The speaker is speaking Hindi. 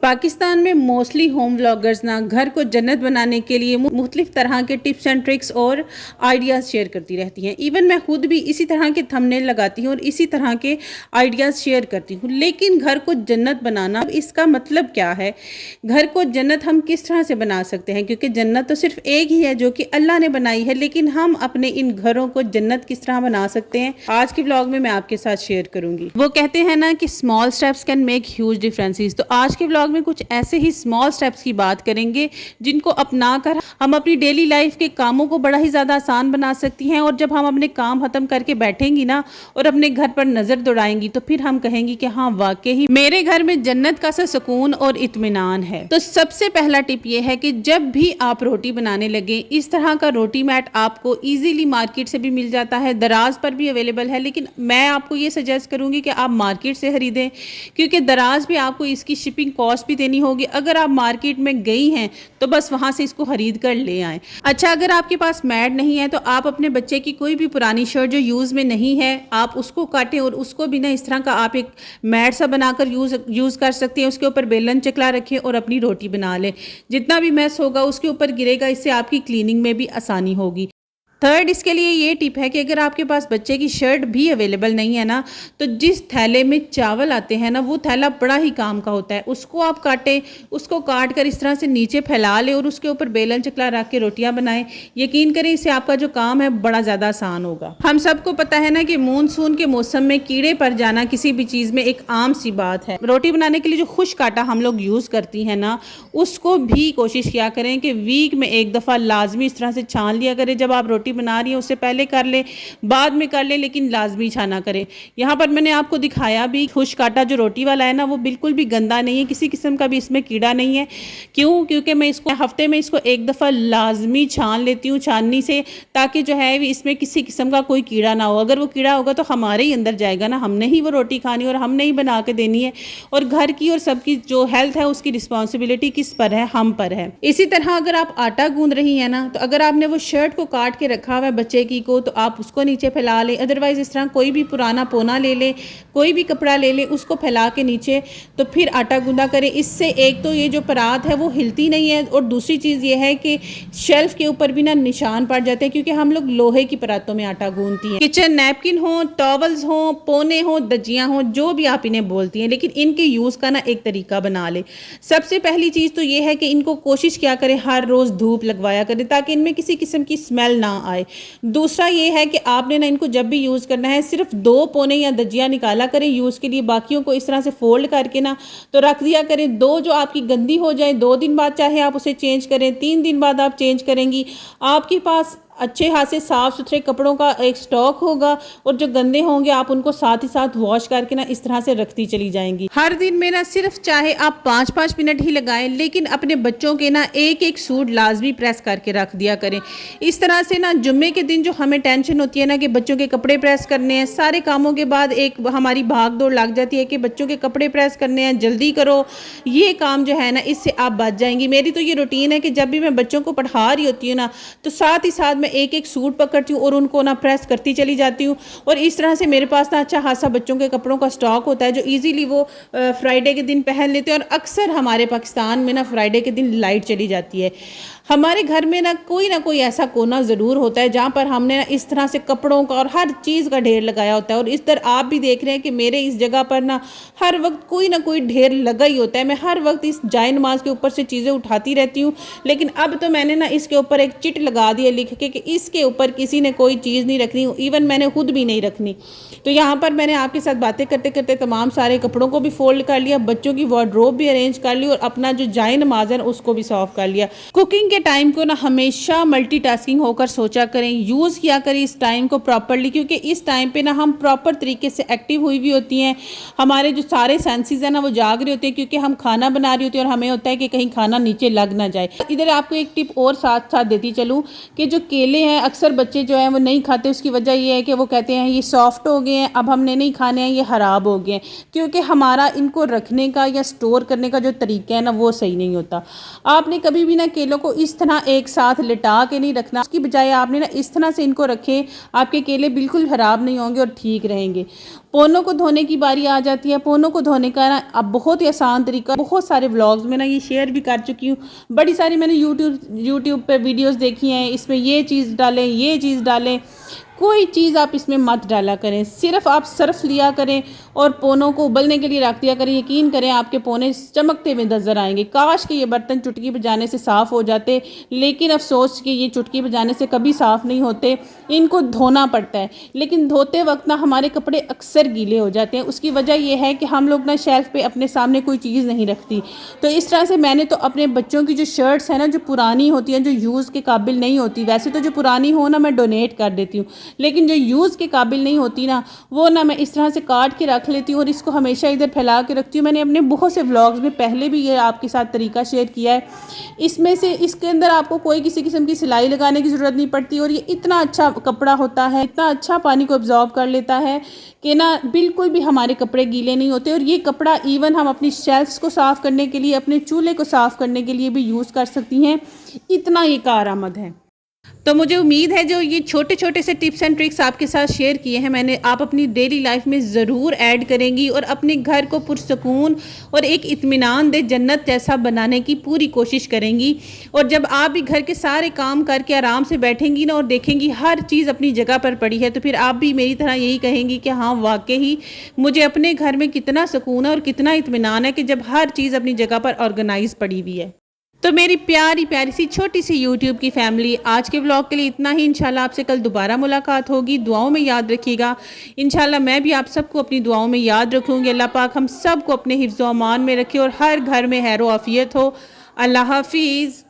पाकिस्तान में मोस्टली होम व्लॉगर्स ना घर को जन्नत बनाने के लिए मुख्तलिफ तरह के टिप्स एंड ट्रिक्स और आइडियाज़ शेयर करती रहती हैं। इवन मैं खुद भी इसी तरह के थंबनेल लगाती हूँ और इसी तरह के आइडियाज़ शेयर करती हूँ। लेकिन घर को जन्नत बनाना, इसका मतलब क्या है? घर को जन्नत हम किस तरह से बना सकते हैं? क्योंकि जन्नत तो सिर्फ एक ही है जो कि अल्लाह ने बनाई है, लेकिन हम अपने इन घरों को जन्नत किस तरह बना सकते हैं, आज के ब्लॉग में मैं आपके साथ शेयर करूंगी। वो कहते हैं ना कि small steps can make huge differences. तो आज के ब्लॉग में कुछ ऐसे ही स्मॉल स्टेप्स की बात करेंगे जिनको अपनाकर हम अपनी डेली लाइफ के कामों को बड़ा ही ज़्यादा आसान बना सकती हैं। और जब हम अपने काम खत्म करके बैठेंगी ना और अपने घर पर नज़र दौड़ाएंगी तो फिर हम कहेंगी कि हाँ, वाकई मेरे घर में जन्नत का सा सुकून और इत्मीनान है। तो सबसे पहला टिप ये है कि जब भी आप रोटी बनाने लगे, इस तरह का रोटी मैट आपको ईजीली मार्केट से भी मिल जाता है, दराज पर भी अवेलेबल है। लेकिन मैं आपको ये सजेस्ट करूंगी कि आप मार्केट से खरीदें, क्योंकि दराज भी आपको इसकी शिपिंग कॉस्ट भी देनी होगी। अगर आप मार्केट में गई हैं तो बस वहां से इसको खरीद कर ले आएं। अच्छा, अगर आपके पास मैट नहीं है तो आप अपने बच्चे की कोई भी पुरानी शर्ट जो यूज़ में नहीं है, आप उसको काटें और उसको भी ना इस तरह का आप एक मैट सा बनाकर यूज़ कर सकते हैं। उसके ऊपर बेलन चकला रखें और अपनी रोटी बना लें। जितना भी मैस होगा उसके ऊपर गिरेगा, इससे आपकी क्लीनिंग में भी आसानी होगी। थर्ड, इसके लिए ये टिप है कि अगर आपके पास बच्चे की शर्ट भी अवेलेबल नहीं है ना, तो जिस थैले में चावल आते हैं ना, वो थैला बड़ा ही काम का होता है। उसको आप काटें, उसको काट कर इस तरह से नीचे फैला लें और उसके ऊपर बेलन चकला रख के रोटियां बनाएं। यकीन करें, इससे आपका जो काम है बड़ा ज़्यादा आसान होगा। हम सबको पता है ना कि मानसून के मौसम में कीड़े पर जाना किसी भी चीज़ में एक आम सी बात है। रोटी बनाने के लिए जो खुश्क आटा हम लोग यूज़ करती हैं ना, उसको भी कोशिश किया करें कि वीक में एक दफ़ा लाजमी इस तरह से छान लिया करें। जब आप रोटी बना रही है उससे पहले कर ले, बाद में कर ले, लेकिन लाजमी छाना करें। यहाँ पर मैंने आपको दिखाया भी, खुश्क आटा जो रोटी वाला है ना, वो बिल्कुल भी गंदा नहीं है, किसी किस्म का भी इसमें कीड़ा नहीं है। क्यों? क्योंकि मैं इसको हफ्ते में इसको एक दफ़ा लाजमी छान लेती हूँ छाननी से, ताकि जो है इसमें किसी किस्म का कोई कीड़ा ना हो। अगर वो कीड़ा होगा तो हमारे ही अंदर जाएगा ना, हमने ही वो रोटी खानी और हमने ही बना के देनी है। और घर की और सबकी जो हेल्थ है उसकी रिस्पॉन्सिबिलिटी किस पर है? हम पर है। इसी तरह अगर आप आटा गूंद रही है ना, तो अगर आपने वो शर्ट को काट के रखा हुआ है बच्चे की को, तो आप उसको नीचे फैला लें। अदरवाइज इस तरह कोई भी पुराना पोना ले ले, कोई भी कपड़ा ले ले, उसको फैला के नीचे तो फिर आटा गूंदा करें। इससे एक तो ये जो परात है वो हिलती नहीं है, और दूसरी चीज़ ये है कि शेल्फ के ऊपर भी ना निशान पड़ जाते हैं, क्योंकि हम लोग लोहे की परातों में आटा गूंदती हैं। किचन नैपकिन हो, टॉवल्स हो, पोने हो, दजियाँ हो, जो भी आप इन्हें बोलती हैं, लेकिन इनके यूज़ का ना एक तरीका बना ले। सबसे पहली चीज़ तो ये है कि इनको कोशिश किया करें हर रोज़ धूप लगवाया करें, ताकि इनमें किसी किस्म की स्मेल ना आए। दूसरा ये है कि आपने ना इनको जब भी यूज़ करना है सिर्फ 2 पोने या दजिया निकाला करें यूज़ के लिए, बाकियों को इस तरह से फोल्ड करके ना तो रख दिया करें। 2 जो आपकी गंदी हो जाए, 2 दिन बाद चाहे आप उसे चेंज करें, 3 दिन बाद आप चेंज करेंगी, आपके पास अच्छे हाथ से साफ़ सुथरे कपड़ों का एक स्टॉक होगा। और जो गंदे होंगे आप उनको साथ ही साथ वॉश करके ना इस तरह से रखती चली जाएंगी। हर दिन में ना सिर्फ चाहे आप 5-5 मिनट ही लगाएं, लेकिन अपने बच्चों के ना एक सूट लाजमी प्रेस करके रख दिया करें। इस तरह से ना जुम्मे के दिन जो हमें टेंशन होती है ना कि बच्चों के कपड़े प्रेस करने हैं, सारे कामों के बाद एक हमारी भाग दौड़ लग जाती है कि बच्चों के कपड़े प्रेस करने हैं, जल्दी करो। ये काम जो है ना, इससे आप बच जाएंगी। मेरी तो ये रूटीन है कि जब भी मैं बच्चों को पढ़ा रही होती हूँ ना, तो साथ ही साथ मैं एक सूट पकड़ती हूँ और उनको ना प्रेस करती चली जाती हूँ। और इस तरह से मेरे पास ना अच्छा खासा बच्चों के कपड़ों का स्टॉक होता है जो इजीली वो फ्राइडे के दिन पहन लेते हैं। और अक्सर हमारे पाकिस्तान में ना फ्राइडे के दिन लाइट चली जाती है। हमारे घर में ना कोई ऐसा कोना ज़रूर होता है जहाँ पर हमने ना इस तरह से कपड़ों का और हर चीज़ का ढेर लगाया होता है। और इस तरह आप भी देख रहे हैं कि मेरे इस जगह पर ना हर वक्त कोई ना कोई ढेर लगा ही होता है। मैं हर वक्त इस जाए नमाज के ऊपर से चीज़ें उठाती रहती हूँ, लेकिन अब तो मैंने ना इसके ऊपर एक चिट लगा दी है लिख के कि इसके ऊपर किसी ने कोई चीज़ नहीं रखनी, इवन मैंने खुद भी नहीं रखनी। तो यहाँ पर मैंने आपके साथ बातें करते करते तमाम सारे कपड़ों को भी फोल्ड कर लिया, बच्चों की वार्डरोब भी अरेंज कर ली और अपना जो जाए नमाज है उसको भी सॉल्व कर लिया। कुकिंग के टाइम को ना हमेशा मल्टीटास्किंग होकर सोचा करें, यूज़ किया करें इस टाइम को प्रॉपरली, क्योंकि इस टाइम पे ना हम प्रॉपर तरीके से एक्टिव हुई भी होती हैं। हमारे जो सारे सेंसेस हैं ना वो जाग रहे होते हैं, क्योंकि हम खाना बना रही होती हैं और हमें होता है कि कहीं खाना नीचे लग ना जाए। इधर आपको एक टिप और साथ साथ देती चलूँ कि जो केले हैं अक्सर बच्चे जो हैं वो नहीं खाते। उसकी वजह ये है कि वो कहते हैं ये सॉफ्ट हो गए हैं, अब हमने नहीं खाने हैं, ये ख़राब हो गए हैं, क्योंकि हमारा इनको रखने का या स्टोर करने का जो तरीका है ना वो सही नहीं होता। आपने कभी भी ना केलों को इस तरह एक साथ लिटा के नहीं रखना, उसकी बजाय आपने ना इस तरह से इनको रखें, आपके केले बिल्कुल ख़राब नहीं होंगे और ठीक रहेंगे। पोनों को धोने की बारी आ जाती है। पोनों को धोने का ना अब बहुत ही आसान तरीका, बहुत सारे व्लॉग्स में ना ये शेयर भी कर चुकी हूँ। बड़ी सारी मैंने यूट्यूब पे वीडियोस देखी हैं, इसमें ये चीज़ डालें, ये चीज़ डालें। कोई चीज़ आप इसमें मत डाला करें, सिर्फ आप सर्फ लिया करें और पोनों को उबलने के लिए रख दिया करें। यकीन करें आपके पोने चमकते हुए नज़र आएंगे। काश कि ये बर्तन चुटकी बजाने से साफ़ हो जाते, लेकिन अफसोस कि ये चुटकी बजाने से कभी साफ़ नहीं होते, इनको धोना पड़ता है। लेकिन धोते वक्त ना हमारे कपड़े अक्सर गीले हो जाते हैं। उसकी वजह यह है कि हम लोग ना शेल्फ पे अपने सामने कोई चीज़ नहीं रखती। तो इस तरह से मैंने तो अपने बच्चों की जो शर्ट्स हैं ना, जो पुरानी होती हैं, जो यूज़ के काबिल नहीं होती, वैसे तो जो पुरानी हो ना मैं डोनेट कर देती हूँ, लेकिन जो यूज़ के काबिल नहीं होती ना, वो ना मैं इस तरह से काट के रख लेती हूँ और इसको हमेशा इधर फैला के रखती हूँ। मैंने अपने बहुत से व्लॉग्स में पहले भी ये आपके साथ तरीका शेयर किया है। इसमें से इसके अंदर आपको कोई किसी किस्म की सिलाई लगाने की ज़रूरत नहीं पड़ती और ये इतना अच्छा कपड़ा होता है, इतना अच्छा पानी को अब्जॉर्ब कर लेता है कि ना बिल्कुल भी हमारे कपड़े गीले नहीं होते। और ये कपड़ा इवन हम अपनी शेल्फ्स को साफ़ करने के लिए, अपने चूल्हे को साफ़ करने के लिए भी यूज़ कर सकती हैं। इतना ये कारआमद है। तो मुझे उम्मीद है जो ये छोटे छोटे से टिप्स एंड ट्रिक्स आपके साथ शेयर किए हैं मैंने, आप अपनी डेली लाइफ में ज़रूर ऐड करेंगी और अपने घर को पुरसकून और एक इत्मीनान दे जन्नत जैसा बनाने की पूरी कोशिश करेंगी। और जब आप भी घर के सारे काम करके आराम से बैठेंगी ना और देखेंगी हर चीज़ अपनी जगह पर पड़ी है, तो फिर आप भी मेरी तरह यही कहेंगी कि हाँ वाकई ही मुझे अपने घर में कितना सुकून है और कितना इत्मीनान है कि जब हर चीज़ अपनी जगह पर ऑर्गेनाइज पड़ी हुई है। तो मेरी प्यारी प्यारी सी छोटी सी यूट्यूब की फैमिली, आज के व्लॉग के लिए इतना ही। इंशाल्लाह आपसे कल दोबारा मुलाकात होगी। दुआओं में याद रखिएगा। इंशाल्लाह मैं भी आप सबको अपनी दुआओं में याद रखूँगी। अल्लाह पाक हम सबको अपने हिफ्ज़ व अमान में रखे और हर घर में खैर व आफियत हो। अल्लाह हाफिज़।